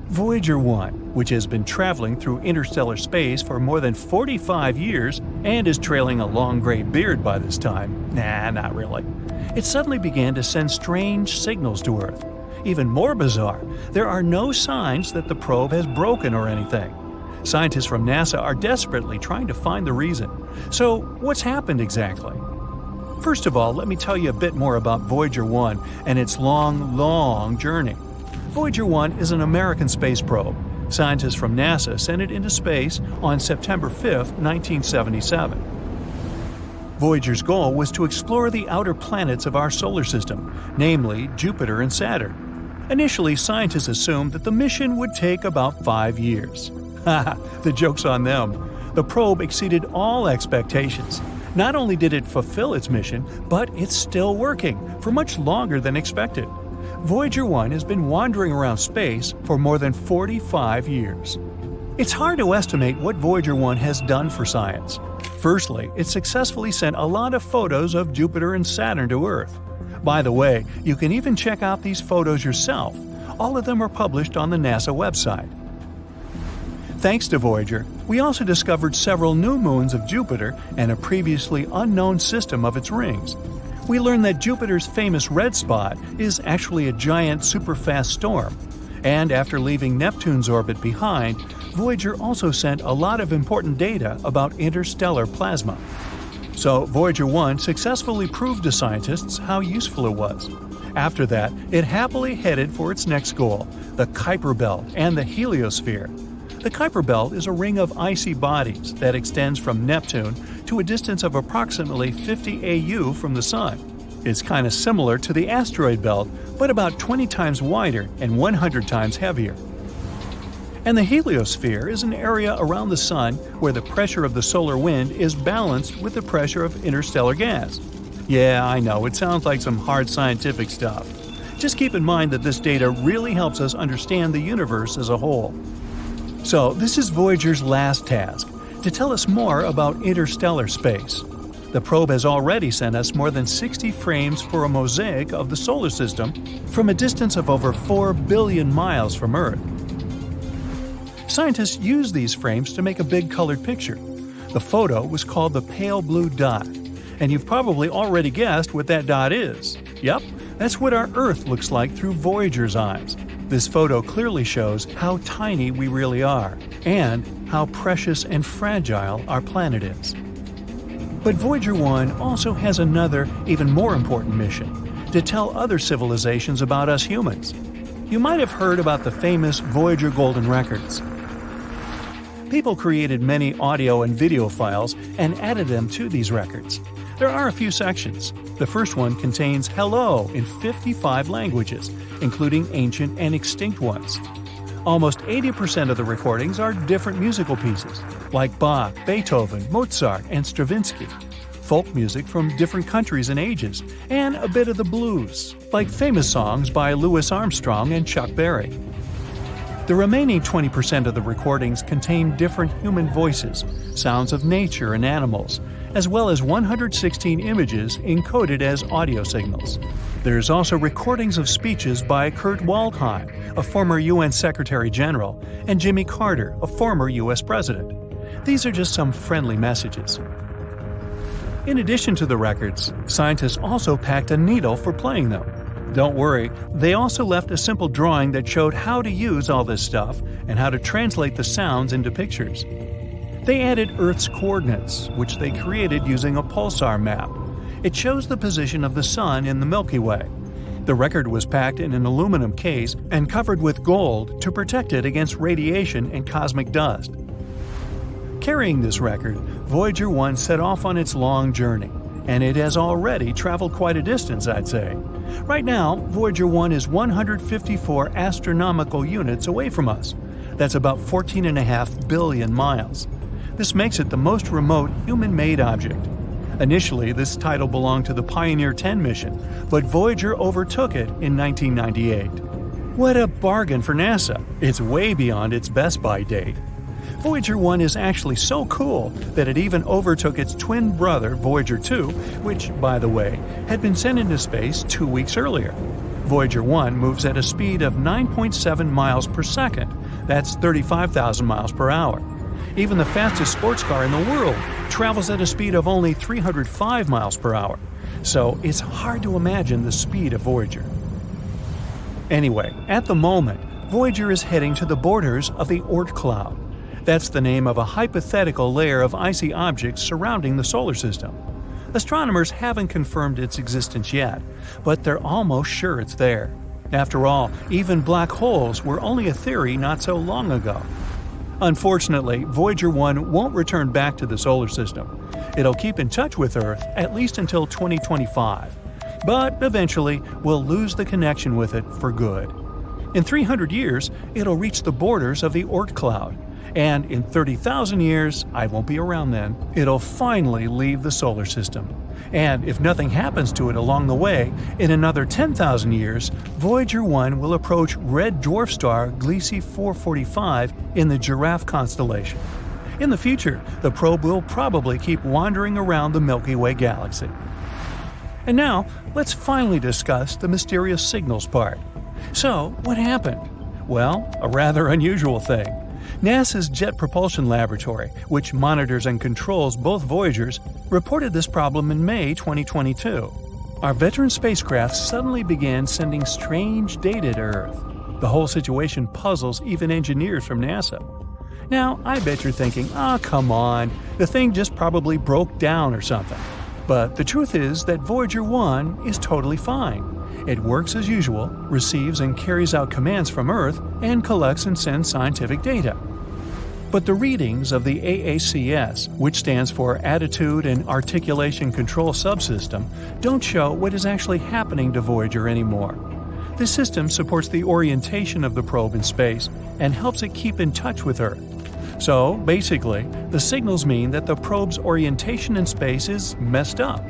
Voyager 1, which has been traveling through interstellar space for more than 45 years and is trailing a long gray beard by this time, not really, it suddenly began to send strange signals to Earth. Even more bizarre, there are no signs that the probe has broken or anything. Scientists from NASA are desperately trying to find the reason. So, what's happened exactly? First of all, let me tell you a bit more about Voyager 1 and its long journey. Voyager 1 is an American space probe. Scientists from NASA sent it into space on September 5, 1977. Voyager's goal was to explore the outer planets of our solar system, namely Jupiter and Saturn. Initially, scientists assumed that the mission would take about 5 years. Haha, the joke's on them. The probe exceeded all expectations. Not only did it fulfill its mission, but it's still working for much longer than expected. Voyager 1 has been wandering around space for more than 45 years. It's hard to estimate what Voyager 1 has done for science. Firstly, it successfully sent a lot of photos of Jupiter and Saturn to Earth. By the way, you can even check out these photos yourself. All of them are published on the NASA website. Thanks to Voyager, we also discovered several new moons of Jupiter and a previously unknown system of its rings. We learned that Jupiter's famous red spot is actually a giant superfast storm. And after leaving Neptune's orbit behind, Voyager also sent a lot of important data about interstellar plasma. So Voyager 1 successfully proved to scientists how useful it was. After that, it happily headed for its next goal, the Kuiper Belt and the heliosphere. The Kuiper Belt is a ring of icy bodies that extends from Neptune to a distance of approximately 50 AU from the Sun. It's kind of similar to the asteroid belt, but about 20 times wider and 100 times heavier. And the heliosphere is an area around the Sun where the pressure of the solar wind is balanced with the pressure of interstellar gas. Yeah, I know, it sounds like some hard scientific stuff. Just keep in mind that this data really helps us understand the universe as a whole. So, this is Voyager's last task, to tell us more about interstellar space. The probe has already sent us more than 60 frames for a mosaic of the solar system from a distance of over 4 billion miles from Earth. Scientists use these frames to make a big colored picture. The photo was called the pale blue dot, and you've probably already guessed what that dot is. Yep, that's what our Earth looks like through Voyager's eyes. This photo clearly shows how tiny we really are, and how precious and fragile our planet is. But Voyager 1 also has another, even more important mission, to tell other civilizations about us humans. You might have heard about the famous Voyager Golden Records. People created many audio and video files and added them to these records. There are a few sections. The first one contains hello in 55 languages, including ancient and extinct ones. Almost 80% of the recordings are different musical pieces, like Bach, Beethoven, Mozart, and Stravinsky, folk music from different countries and ages, and a bit of the blues, like famous songs by Louis Armstrong and Chuck Berry. The remaining 20% of the recordings contain different human voices, sounds of nature and animals, as well as 116 images encoded as audio signals. There's also recordings of speeches by Kurt Waldheim, a former UN Secretary General, and Jimmy Carter, a former US President. These are just some friendly messages. In addition to the records, scientists also packed a needle for playing them. Don't worry, they also left a simple drawing that showed how to use all this stuff and how to translate the sounds into pictures. They added Earth's coordinates, which they created using a pulsar map. It shows the position of the Sun in the Milky Way. The record was packed in an aluminum case and covered with gold to protect it against radiation and cosmic dust. Carrying this record, Voyager 1 set off on its long journey, and it has already traveled quite a distance, I'd say. Right now, Voyager 1 is 154 astronomical units away from us. That's about 14.5 billion miles. This makes it the most remote human-made object. Initially, this title belonged to the Pioneer 10 mission, but Voyager overtook it in 1998. What a bargain for NASA! It's way beyond its best-by date. Voyager 1 is actually so cool that it even overtook its twin brother, Voyager 2, which, by the way, had been sent into space 2 weeks earlier. Voyager 1 moves at a speed of 9.7 miles per second. That's 35,000 miles per hour. Even the fastest sports car in the world travels at a speed of only 305 miles per hour. So it's hard to imagine the speed of Voyager. Anyway, at the moment, Voyager is heading to the borders of the Oort cloud. That's the name of a hypothetical layer of icy objects surrounding the solar system. Astronomers haven't confirmed its existence yet, but they're almost sure it's there. After all, even black holes were only a theory not so long ago. Unfortunately, Voyager 1 won't return back to the solar system. It'll keep in touch with Earth at least until 2025. But eventually, we'll lose the connection with it for good. In 300 years, it'll reach the borders of the Oort cloud. And in 30,000 years, I won't be around then, it'll finally leave the solar system. And if nothing happens to it along the way, in another 10,000 years, Voyager 1 will approach red dwarf star Gliese 445 in the Giraffe constellation. In the future, the probe will probably keep wandering around the Milky Way galaxy. And now, let's finally discuss the mysterious signals part. So, what happened? Well, a rather unusual thing. NASA's Jet Propulsion Laboratory, which monitors and controls both Voyagers, reported this problem in May 2022. Our veteran spacecraft suddenly began sending strange data to Earth. The whole situation puzzles even engineers from NASA. Now, I bet you're thinking, come on, the thing just probably broke down or something. But the truth is that Voyager 1 is totally fine. It works as usual, receives and carries out commands from Earth, and collects and sends scientific data. But the readings of the AACS, which stands for Attitude and Articulation Control Subsystem, don't show what is actually happening to Voyager anymore. This system supports the orientation of the probe in space and helps it keep in touch with Earth. So, basically, the signals mean that the probe's orientation in space is messed up.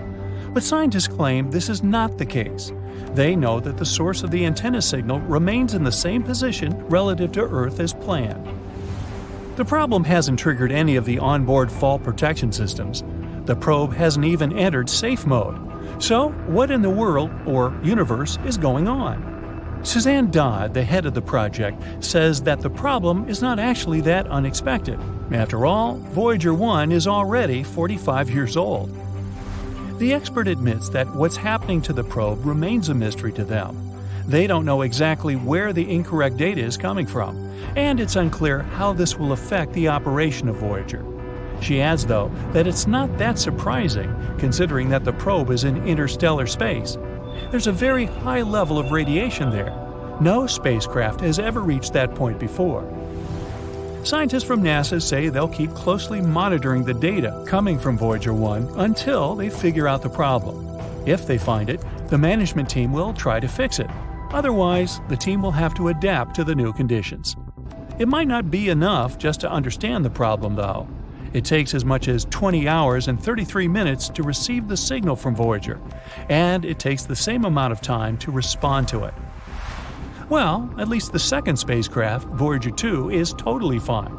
But scientists claim this is not the case. They know that the source of the antenna signal remains in the same position relative to Earth as planned. The problem hasn't triggered any of the onboard fall protection systems. The probe hasn't even entered safe mode. So, what in the world, or universe, is going on? Suzanne Dodd, the head of the project, says that the problem is not actually that unexpected. After all, Voyager 1 is already 45 years old. The expert admits that what's happening to the probe remains a mystery to them. They don't know exactly where the incorrect data is coming from, and it's unclear how this will affect the operation of Voyager. She adds, though, that it's not that surprising, considering that the probe is in interstellar space. There's a very high level of radiation there. No spacecraft has ever reached that point before. Scientists from NASA say they'll keep closely monitoring the data coming from Voyager 1 until they figure out the problem. If they find it, the management team will try to fix it. Otherwise, the team will have to adapt to the new conditions. It might not be enough just to understand the problem, though. It takes as much as 20 hours and 33 minutes to receive the signal from Voyager, and it takes the same amount of time to respond to it. Well, at least the second spacecraft, Voyager 2, is totally fine,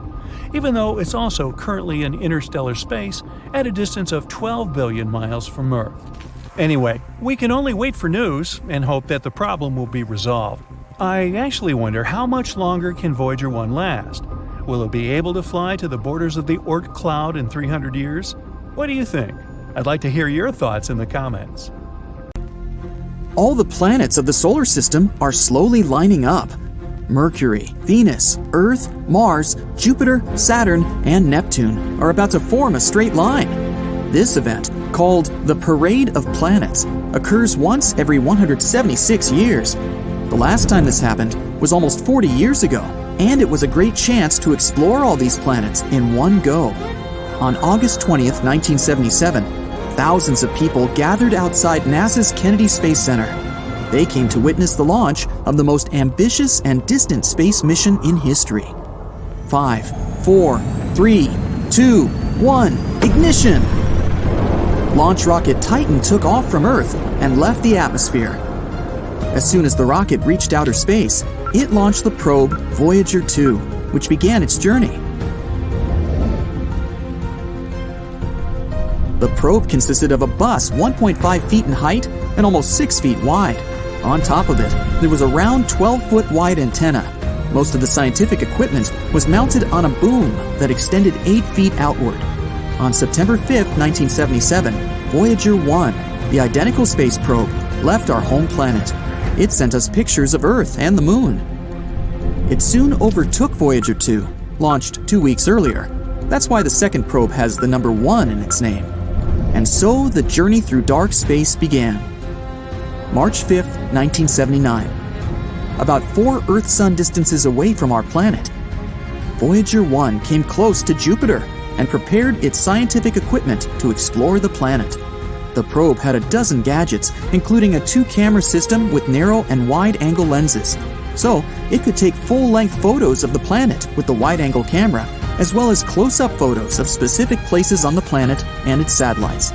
even though it's also currently in interstellar space at a distance of 12 billion miles from Earth. Anyway, we can only wait for news and hope that the problem will be resolved. I actually wonder how much longer can Voyager 1 last? Will it be able to fly to the borders of the Oort cloud in 300 years? What do you think? I'd like to hear your thoughts in the comments. All the planets of the solar system are slowly lining up. Mercury, Venus, Earth, Mars, Jupiter, Saturn, and Neptune are about to form a straight line. This event, called the Parade of Planets, occurs once every 176 years. The last time this happened was almost 40 years ago, and it was a great chance to explore all these planets in one go. On August 20th, 1977, thousands of people gathered outside NASA's Kennedy Space Center. They came to witness the launch of the most ambitious and distant space mission in history. 5, 4, 3, 2, 1, ignition! Launch rocket Titan took off from Earth and left the atmosphere. As soon as the rocket reached outer space, it launched the probe Voyager 2, which began its journey. The probe consisted of a bus 1.5 feet in height and almost 6 feet wide. On top of it, there was a round 12-foot wide antenna. Most of the scientific equipment was mounted on a boom that extended 8 feet outward. On September 5, 1977, Voyager 1, the identical space probe, left our home planet. It sent us pictures of Earth and the Moon. It soon overtook Voyager 2, launched 2 weeks earlier. That's why the second probe has the number 1 in its name. And so the journey through dark space began. March 5, 1979. About 4 Earth-Sun distances away from our planet, Voyager 1 came close to Jupiter and prepared its scientific equipment to explore the planet. The probe had a dozen gadgets, including a 2-camera system with narrow and wide-angle lenses. So, it could take full-length photos of the planet with the wide-angle camera, as well as close-up photos of specific places on the planet and its satellites.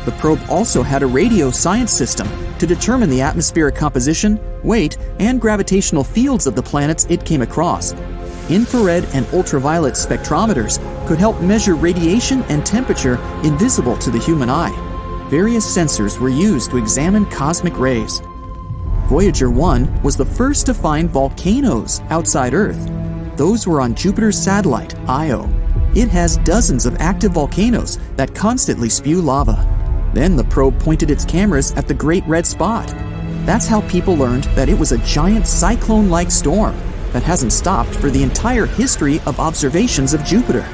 The probe also had a radio science system to determine the atmospheric composition, weight, and gravitational fields of the planets it came across. Infrared and ultraviolet spectrometers could help measure radiation and temperature invisible to the human eye. Various sensors were used to examine cosmic rays. Voyager 1 was the first to find volcanoes outside Earth. Those were on Jupiter's satellite, Io. It has dozens of active volcanoes that constantly spew lava. Then the probe pointed its cameras at the Great Red Spot. That's how people learned that it was a giant cyclone-like storm that hasn't stopped for the entire history of observations of Jupiter.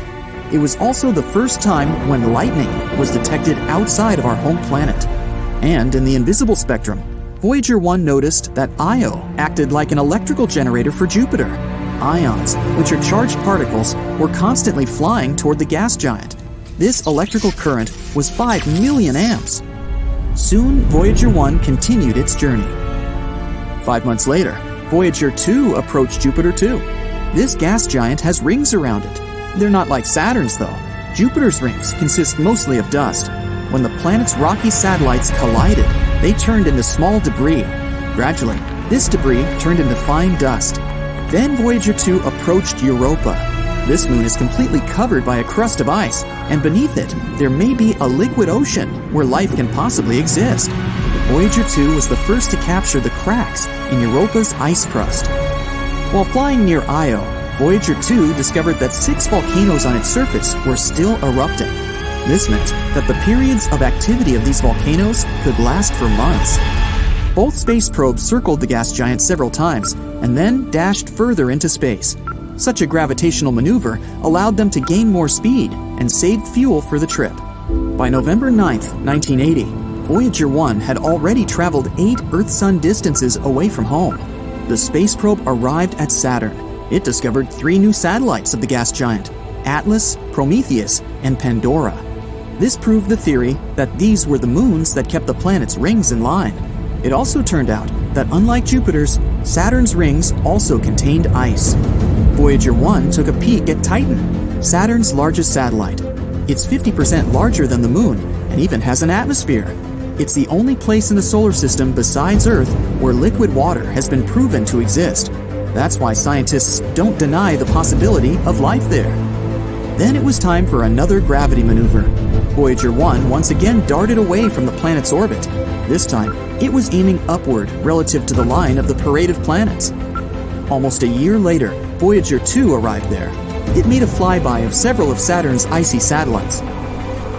It was also the first time when lightning was detected outside of our home planet. And in the invisible spectrum, Voyager 1 noticed that Io acted like an electrical generator for Jupiter. Ions, which are charged particles, were constantly flying toward the gas giant. This electrical current was 5 million amps. Soon, Voyager 1 continued its journey. 5 months later, Voyager 2 approached Jupiter too. This gas giant has rings around it. They're not like Saturn's though. Jupiter's rings consist mostly of dust. When the planet's rocky satellites collided, they turned into small debris. Gradually, this debris turned into fine dust. Then Voyager 2 approached Europa. This moon is completely covered by a crust of ice, and beneath it, there may be a liquid ocean where life can possibly exist. Voyager 2 was the first to capture the cracks in Europa's ice crust. While flying near Io, Voyager 2 discovered that 6 volcanoes on its surface were still erupting. This meant that the periods of activity of these volcanoes could last for months. Both space probes circled the gas giant several times and then dashed further into space. Such a gravitational maneuver allowed them to gain more speed and saved fuel for the trip. By November 9, 1980, Voyager 1 had already traveled 8 Earth-Sun distances away from home. The space probe arrived at Saturn. It discovered 3 new satellites of the gas giant: Atlas, Prometheus, and Pandora. This proved the theory that these were the moons that kept the planet's rings in line. It also turned out that unlike Jupiter's, Saturn's rings also contained ice. Voyager 1 took a peek at Titan, Saturn's largest satellite. It's 50% larger than the Moon and even has an atmosphere. It's the only place in the solar system besides Earth where liquid water has been proven to exist. That's why scientists don't deny the possibility of life there. Then it was time for another gravity maneuver. Voyager 1 once again darted away from the planet's orbit. This time, it was aiming upward relative to the line of the parade of planets. Almost a year later, Voyager 2 arrived there. It made a flyby of several of Saturn's icy satellites.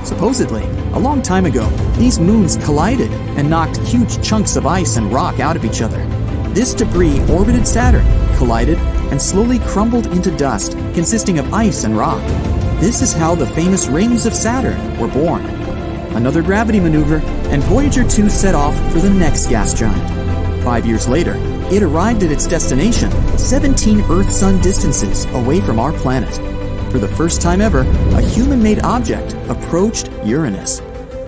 Supposedly, a long time ago, these moons collided and knocked huge chunks of ice and rock out of each other. This debris orbited Saturn, collided, and slowly crumbled into dust, consisting of ice and rock. This is how the famous rings of Saturn were born. Another gravity maneuver, and Voyager 2 set off for the next gas giant. 5 years later, it arrived at its destination, 17 Earth-Sun distances away from our planet. For the first time ever, a human-made object approached Uranus.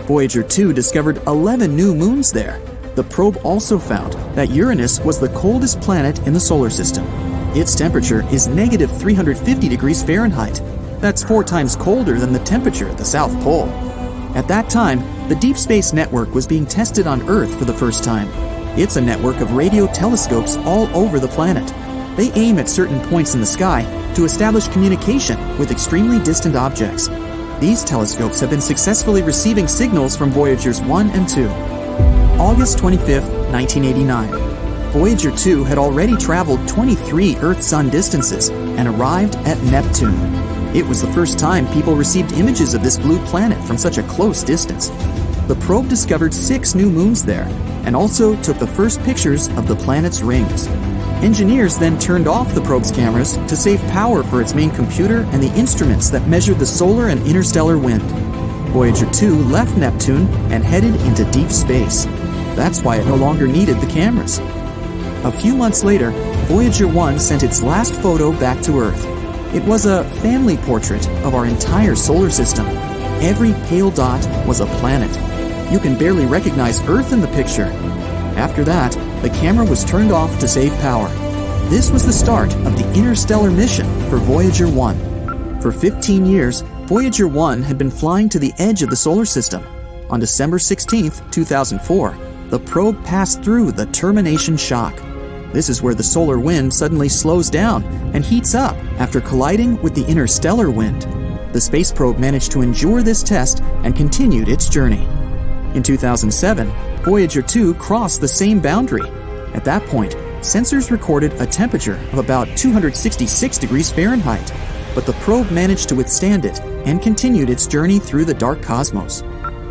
Voyager 2 discovered 11 new moons there. The probe also found that Uranus was the coldest planet in the solar system. Its temperature is negative 350 degrees Fahrenheit. That's 4 times colder than the temperature at the South Pole. At that time, the Deep Space Network was being tested on Earth for the first time. It's a network of radio telescopes all over the planet. They aim at certain points in the sky to establish communication with extremely distant objects. These telescopes have been successfully receiving signals from Voyagers 1 and 2. August 25, 1989. Voyager 2 had already traveled 23 Earth-Sun distances and arrived at Neptune. It was the first time people received images of this blue planet from such a close distance. The probe discovered 6 new moons there and also took the first pictures of the planet's rings. Engineers then turned off the probe's cameras to save power for its main computer and the instruments that measured the solar and interstellar wind. Voyager 2 left Neptune and headed into deep space. That's why it no longer needed the cameras. A few months later, Voyager 1 sent its last photo back to Earth. It was a family portrait of our entire solar system. Every pale dot was a planet. You can barely recognize Earth in the picture. After that, the camera was turned off to save power. This was the start of the interstellar mission for Voyager 1. For 15 years, Voyager 1 had been flying to the edge of the solar system. On December 16, 2004, the probe passed through the termination shock. This is where the solar wind suddenly slows down and heats up after colliding with the interstellar wind. The space probe managed to endure this test and continued its journey. In 2007, Voyager 2 crossed the same boundary. At that point, sensors recorded a temperature of about 266 degrees Fahrenheit, but the probe managed to withstand it and continued its journey through the dark cosmos.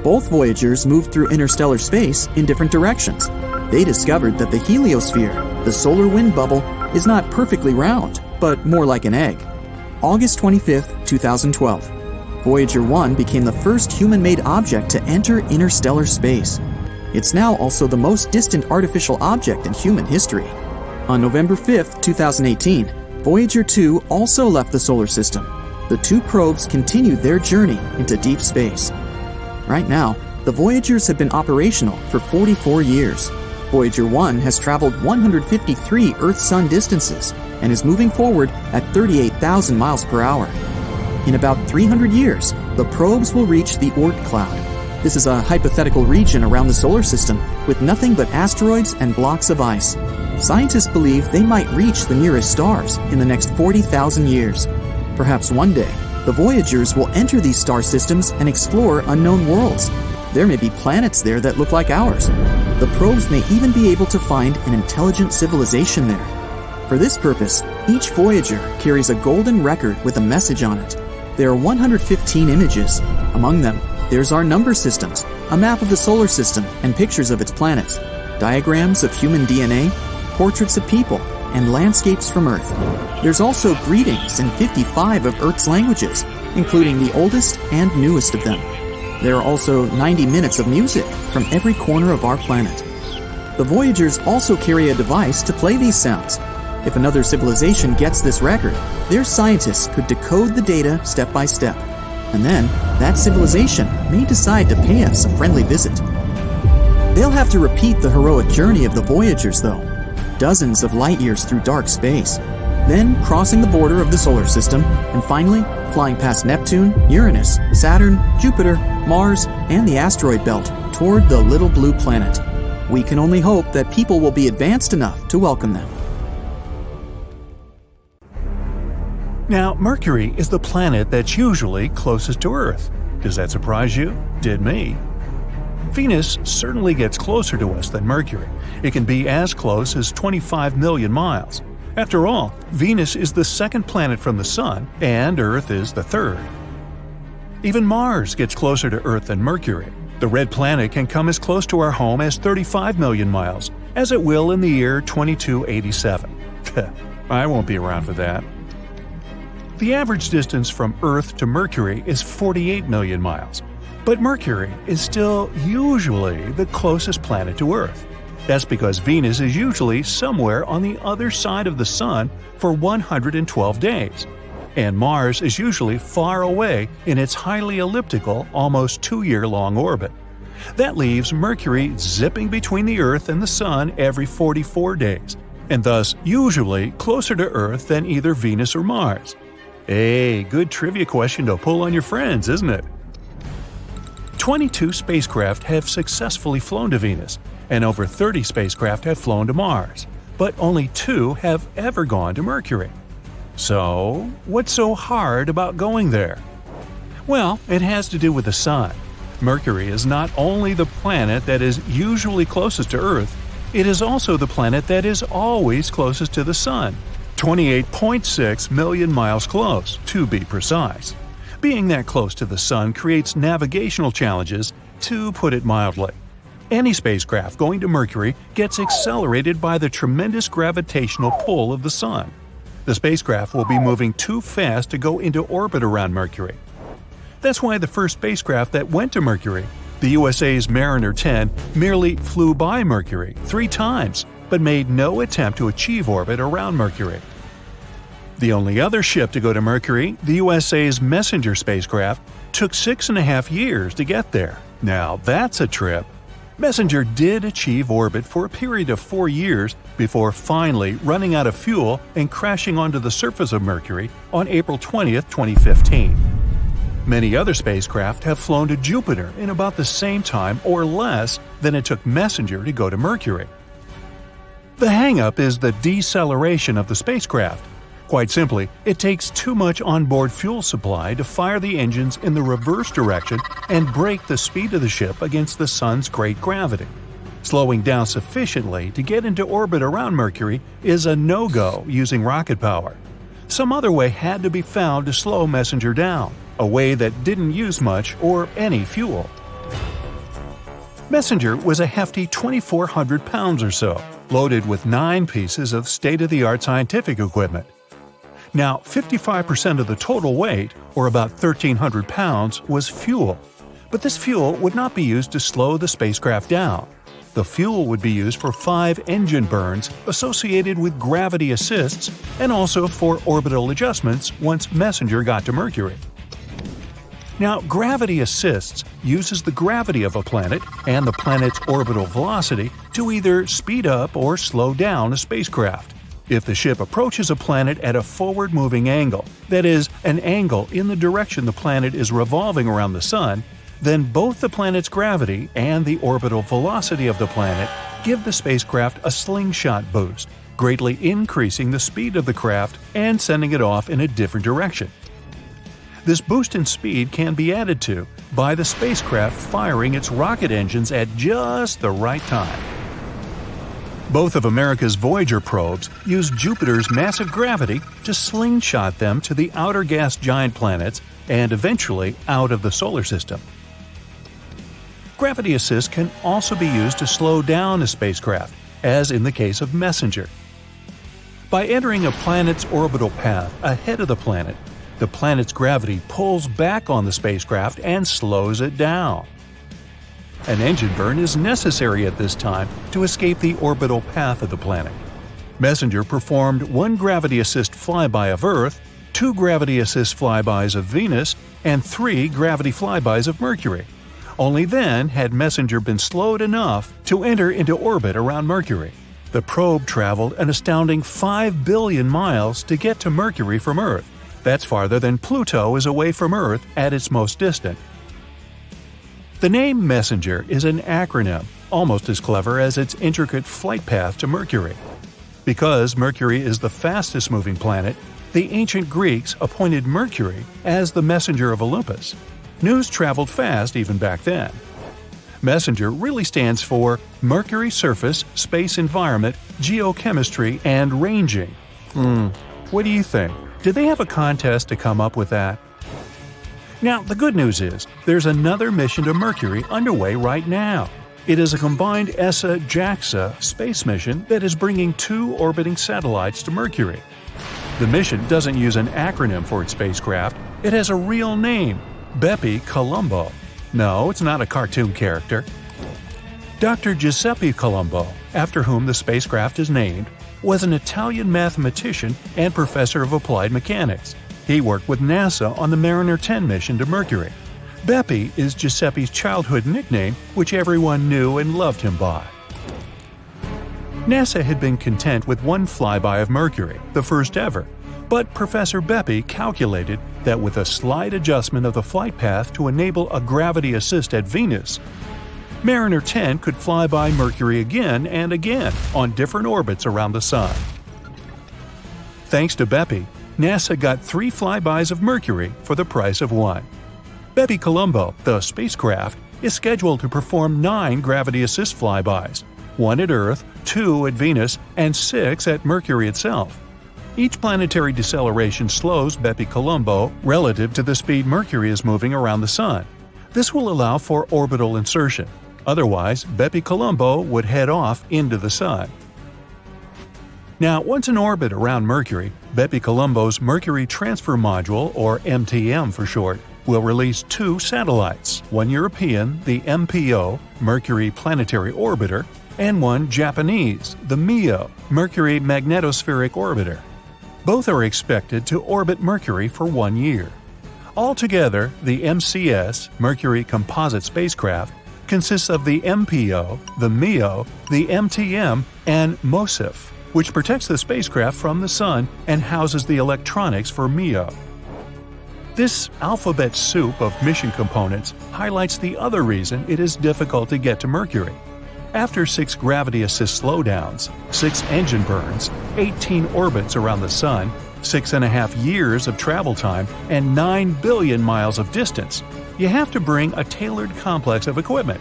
Both Voyagers moved through interstellar space in different directions. They discovered that the heliosphere, the solar wind bubble, is not perfectly round, but more like an egg. August 25, 2012. Voyager 1 became the first human-made object to enter interstellar space. It's now also the most distant artificial object in human history. On November 5, 2018, Voyager 2 also left the solar system. The 2 probes continued their journey into deep space. Right now, the Voyagers have been operational for 44 years. Voyager 1 has traveled 153 Earth-Sun distances and is moving forward at 38,000 miles per hour. In about 300 years, the probes will reach the Oort cloud. This is a hypothetical region around the solar system with nothing but asteroids and blocks of ice. Scientists believe they might reach the nearest stars in the next 40,000 years. Perhaps one day, the Voyagers will enter these star systems and explore unknown worlds. There may be planets there that look like ours. The probes may even be able to find an intelligent civilization there. For this purpose, each Voyager carries a golden record with a message on it. There are 115 images. Among them, there's our number systems, a map of the solar system and pictures of its planets, diagrams of human DNA, portraits of people, and landscapes from Earth. There's also greetings in 55 of Earth's languages, including the oldest and newest of them. There are also 90 minutes of music from every corner of our planet. The Voyagers also carry a device to play these sounds. If another civilization gets this record, their scientists could decode the data step by step. And then, that civilization may decide to pay us a friendly visit. They'll have to repeat the heroic journey of the Voyagers, though. Dozens of light years through dark space. Then crossing the border of the solar system, and finally flying past Neptune, Uranus, Saturn, Jupiter, Mars, and the asteroid belt toward the little blue planet. We can only hope that people will be advanced enough to welcome them. Now, Mercury is the planet that's usually closest to Earth. Does that surprise you? Did me. Venus certainly gets closer to us than Mercury. It can be as close as 25 million miles. After all, Venus is the second planet from the Sun, and Earth is the third. Even Mars gets closer to Earth than Mercury. The red planet can come as close to our home as 35 million miles, as it will in the year 2287. I won't be around for that. The average distance from Earth to Mercury is 48 million miles, but Mercury is still usually the closest planet to Earth. That's because Venus is usually somewhere on the other side of the Sun for 112 days, and Mars is usually far away in its highly elliptical, almost 2-year-long orbit. That leaves Mercury zipping between the Earth and the Sun every 44 days, and thus usually closer to Earth than either Venus or Mars. Hey, good trivia question to pull on your friends, isn't it? 22 spacecraft have successfully flown to Venus, and over 30 spacecraft have flown to Mars, but only 2 have ever gone to Mercury. So, what's so hard about going there? Well, it has to do with the Sun. Mercury is not only the planet that is usually closest to Earth, It is also the planet that is always closest to the Sun, 28.6 million miles close, to be precise. Being that close to the Sun creates navigational challenges, to put it mildly. Any spacecraft going to Mercury gets accelerated by the tremendous gravitational pull of the Sun. The spacecraft will be moving too fast to go into orbit around Mercury. That's why the first spacecraft that went to Mercury, the USA's Mariner 10, merely flew by Mercury 3 times, but made no attempt to achieve orbit around Mercury. The only other ship to go to Mercury, the USA's Messenger spacecraft, took 6.5 years to get there. Now that's a trip. Messenger did achieve orbit for a period of 4 years before finally running out of fuel and crashing onto the surface of Mercury on April 20, 2015. Many other spacecraft have flown to Jupiter in about the same time or less than it took Messenger to go to Mercury. The hang-up is the deceleration of the spacecraft. Quite simply, it takes too much onboard fuel supply to fire the engines in the reverse direction and brake the speed of the ship against the Sun's great gravity. Slowing down sufficiently to get into orbit around Mercury is a no-go using rocket power. Some other way had to be found to slow Messenger down, a way that didn't use much or any fuel. Messenger was a hefty 2,400 pounds or so, loaded with 9 pieces of state-of-the-art scientific equipment. Now, 55% of the total weight, or about 1,300 pounds, was fuel. But this fuel would not be used to slow the spacecraft down. The fuel would be used for 5 engine burns associated with gravity assists and also for orbital adjustments once Messenger got to Mercury. Now, gravity assists uses the gravity of a planet and the planet's orbital velocity to either speed up or slow down a spacecraft. If the ship approaches a planet at a forward-moving angle, that is, an angle in the direction the planet is revolving around the Sun, then both the planet's gravity and the orbital velocity of the planet give the spacecraft a slingshot boost, greatly increasing the speed of the craft and sending it off in a different direction. This boost in speed can be added to by the spacecraft firing its rocket engines at just the right time. Both of America's Voyager probes use Jupiter's massive gravity to slingshot them to the outer gas giant planets and eventually out of the solar system. Gravity assist can also be used to slow down a spacecraft, as in the case of Messenger. By entering a planet's orbital path ahead of the planet's gravity pulls back on the spacecraft and slows it down. An engine burn is necessary at this time to escape the orbital path of the planet. Messenger performed 1 gravity assist flyby of Earth, 2 gravity assist flybys of Venus, and 3 gravity flybys of Mercury. Only then had Messenger been slowed enough to enter into orbit around Mercury. The probe traveled an astounding 5 billion miles to get to Mercury from Earth. That's farther than Pluto is away from Earth at its most distant. The name Messenger is an acronym, almost as clever as its intricate flight path to Mercury. Because Mercury is the fastest-moving planet, the ancient Greeks appointed Mercury as the messenger of Olympus. News traveled fast even back then. Messenger really stands for Mercury Surface, Space Environment, Geochemistry, and Ranging. What do you think? Did they have a contest to come up with that? Now, the good news is, there's another mission to Mercury underway right now. It is a combined ESA-JAXA space mission that is bringing 2 orbiting satellites to Mercury. The mission doesn't use an acronym for its spacecraft, it has a real name, Beppy Colombo. No, it's not a cartoon character. Dr. Giuseppe Colombo, after whom the spacecraft is named, was an Italian mathematician and professor of applied mechanics. He worked with NASA on the Mariner 10 mission to Mercury. Beppy is Giuseppe's childhood nickname, which everyone knew and loved him by. NASA had been content with 1 flyby of Mercury, the first ever, but Professor Beppy calculated that with a slight adjustment of the flight path to enable a gravity assist at Venus, Mariner 10 could fly by Mercury again and again on different orbits around the Sun. Thanks to Beppy, NASA got 3 flybys of Mercury for the price of 1. Beppy Colombo, the spacecraft, is scheduled to perform 9 gravity assist flybys. 1 at Earth, 2 at Venus, and 6 at Mercury itself. Each planetary deceleration slows Beppy Colombo relative to the speed Mercury is moving around the Sun. This will allow for orbital insertion. Otherwise, Beppy Colombo would head off into the Sun. Now, once in orbit around Mercury, Beppy Colombo's Mercury Transfer Module, or MTM for short, will release 2 satellites, one European, the MPO, Mercury Planetary Orbiter, and one Japanese, the MEO, Mercury Magnetospheric Orbiter. Both are expected to orbit Mercury for 1 year. Altogether, the MCS, Mercury Composite Spacecraft, consists of the MPO, the MEO, the MTM, and MOSIF, which protects the spacecraft from the Sun and houses the electronics for MEO. This alphabet soup of mission components highlights the other reason it is difficult to get to Mercury. After 6 gravity assist slowdowns, 6 engine burns, 18 orbits around the Sun, 6.5 years of travel time, and 9 billion miles of distance, you have to bring a tailored complex of equipment.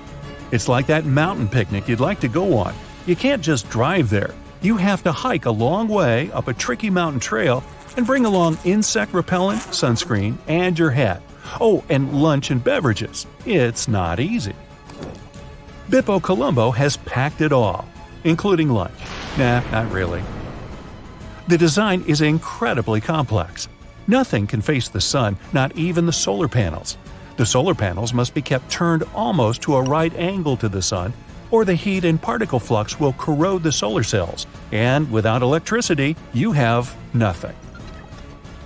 It's like that mountain picnic you'd like to go on. You can't just drive there. You have to hike a long way up a tricky mountain trail and bring along insect repellent, sunscreen, and your hat. Oh, and lunch and beverages. It's not easy. Beppy Colombo has packed it all, including lunch. Nah, not really. The design is incredibly complex. Nothing can face the Sun, not even the solar panels. The solar panels must be kept turned almost to a right angle to the Sun, or the heat and particle flux will corrode the solar cells, and without electricity, you have nothing.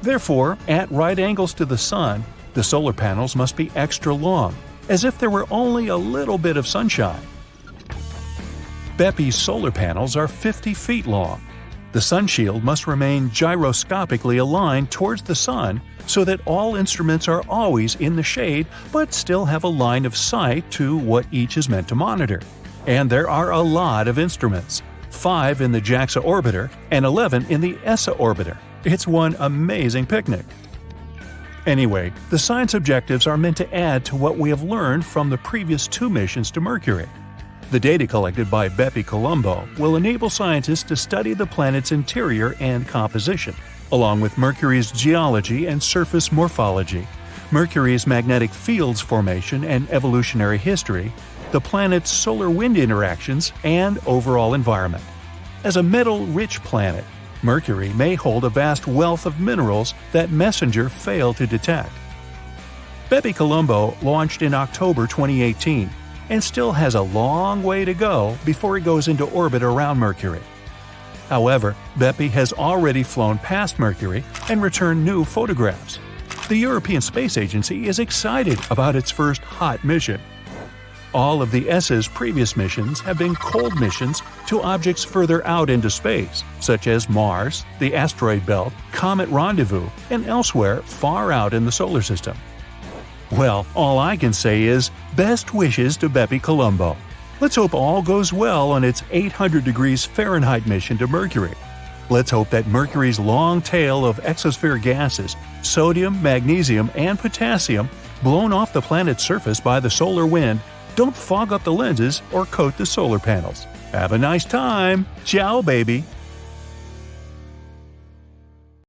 Therefore, at right angles to the Sun, the solar panels must be extra long, as if there were only a little bit of sunshine. Beppy's solar panels are 50 feet long. The sun shield must remain gyroscopically aligned towards the Sun so that all instruments are always in the shade but still have a line of sight to what each is meant to monitor. And there are a lot of instruments, 5 in the JAXA orbiter and 11 in the ESA orbiter. It's one amazing picnic. Anyway, the science objectives are meant to add to what we have learned from the previous 2 missions to Mercury. The data collected by Beppy Colombo will enable scientists to study the planet's interior and composition, along with Mercury's geology and surface morphology, Mercury's magnetic fields formation and evolutionary history, the planet's solar-wind interactions, and overall environment. As a metal-rich planet, Mercury may hold a vast wealth of minerals that MESSENGER failed to detect. Beppy Colombo launched in October 2018 and still has a long way to go before it goes into orbit around Mercury. However, Beppy has already flown past Mercury and returned new photographs. The European Space Agency is excited about its first hot mission. All of the ESA's previous missions have been cold missions to objects further out into space, such as Mars, the asteroid belt, Comet Rendezvous, and elsewhere far out in the solar system. Well, all I can say is, best wishes to Beppy Colombo. Let's hope all goes well on its 800 degrees Fahrenheit mission to Mercury. Let's hope that Mercury's long tail of exosphere gases, sodium, magnesium, and potassium, blown off the planet's surface by the solar wind, don't fog up the lenses or coat the solar panels. Have a nice time. Ciao, baby.